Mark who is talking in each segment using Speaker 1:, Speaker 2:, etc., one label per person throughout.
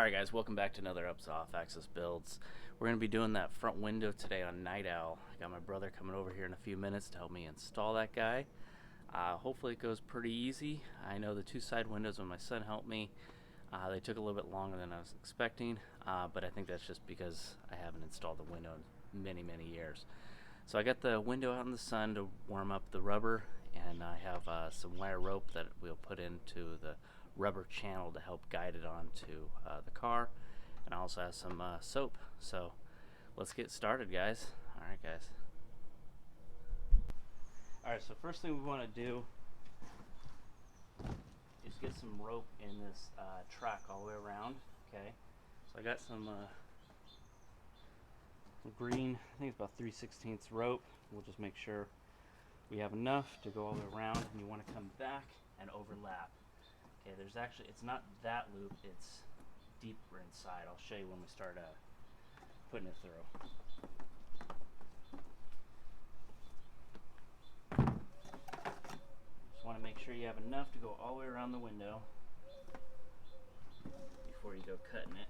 Speaker 1: Alright guys, welcome back to another off-axis builds. We're going to be doing that front window today on Night Owl. I got my brother coming over here in a few minutes to help me install that guy. Hopefully it goes pretty easy. I know the two side windows when my son helped me, they took a little bit longer than I was expecting, but I think that's just because I haven't installed the window in many years. So I got the window out in the sun to warm up the rubber, and I have some wire rope that we'll put into the rubber channel to help guide it onto the car, and I also have some soap. So let's get started, guys. Alright guys. Alright, so first thing we want to do is get some rope in this track all the way around. Okay, so I got some green, I think it's about 3/16 rope. We'll just make sure we have enough to go all the way around, and you want to come back and overlap. Okay, there's actually, it's not that loop, it's deeper inside. I'll show you when we start putting it through. Just want to make sure you have enough to go all the way around the window before you go cutting it.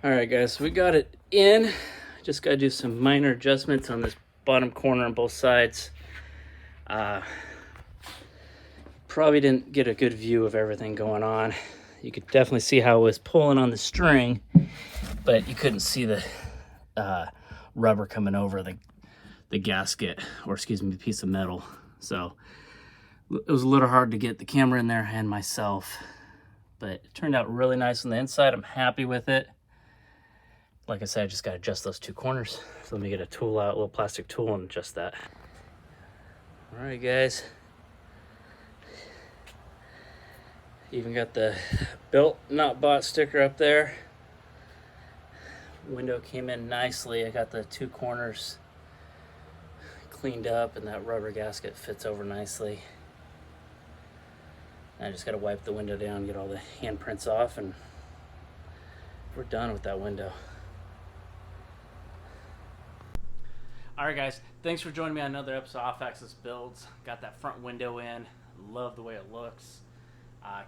Speaker 1: Alright guys, so we got it in. Just gotta do some minor adjustments on this bottom corner on both sides. Probably didn't get a good view of everything going on. You could definitely see how it was pulling on the string, but you couldn't see the rubber coming over the gasket, or excuse me, the piece of metal. So it was a little hard to get the camera in there and myself, but it turned out really nice on the inside. I'm happy with it. Like I said, I just got to adjust those two corners. So let me get a tool out, a little plastic tool, and adjust that. All right, guys. Even got the built not bought sticker up there. Window came in nicely. I got the two corners cleaned up, and that rubber gasket fits over nicely. I just got to wipe the window down, get all the handprints off, and we're done with that window. Alright guys, thanks for joining me on another episode of Off-Axis Builds. Got that front window in. Love the way it looks.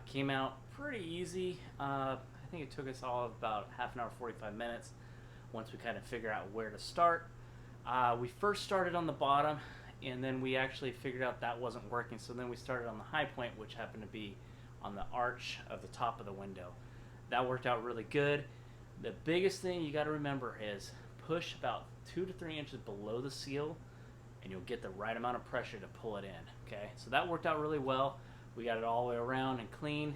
Speaker 1: Came out pretty easy. I think it took us all about half an hour, 45 minutes once we kind of figure out where to start. We first started on the bottom, and then we actually figured out that wasn't working, so then we started on the high point, which happened to be on the arch of the top of the window. That worked out really good. The biggest thing you got to remember is push about 2 to 3 inches below the seal, and you'll get the right amount of pressure to pull it in. Okay, so that worked out really well. We got it all the way around and clean,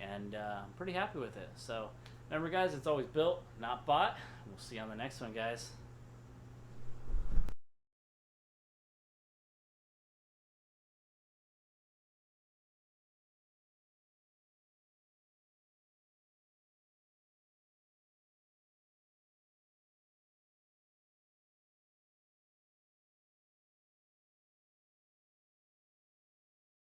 Speaker 1: and I'm pretty happy with it. So remember guys, it's always built, not bought. We'll see you on the next one, guys.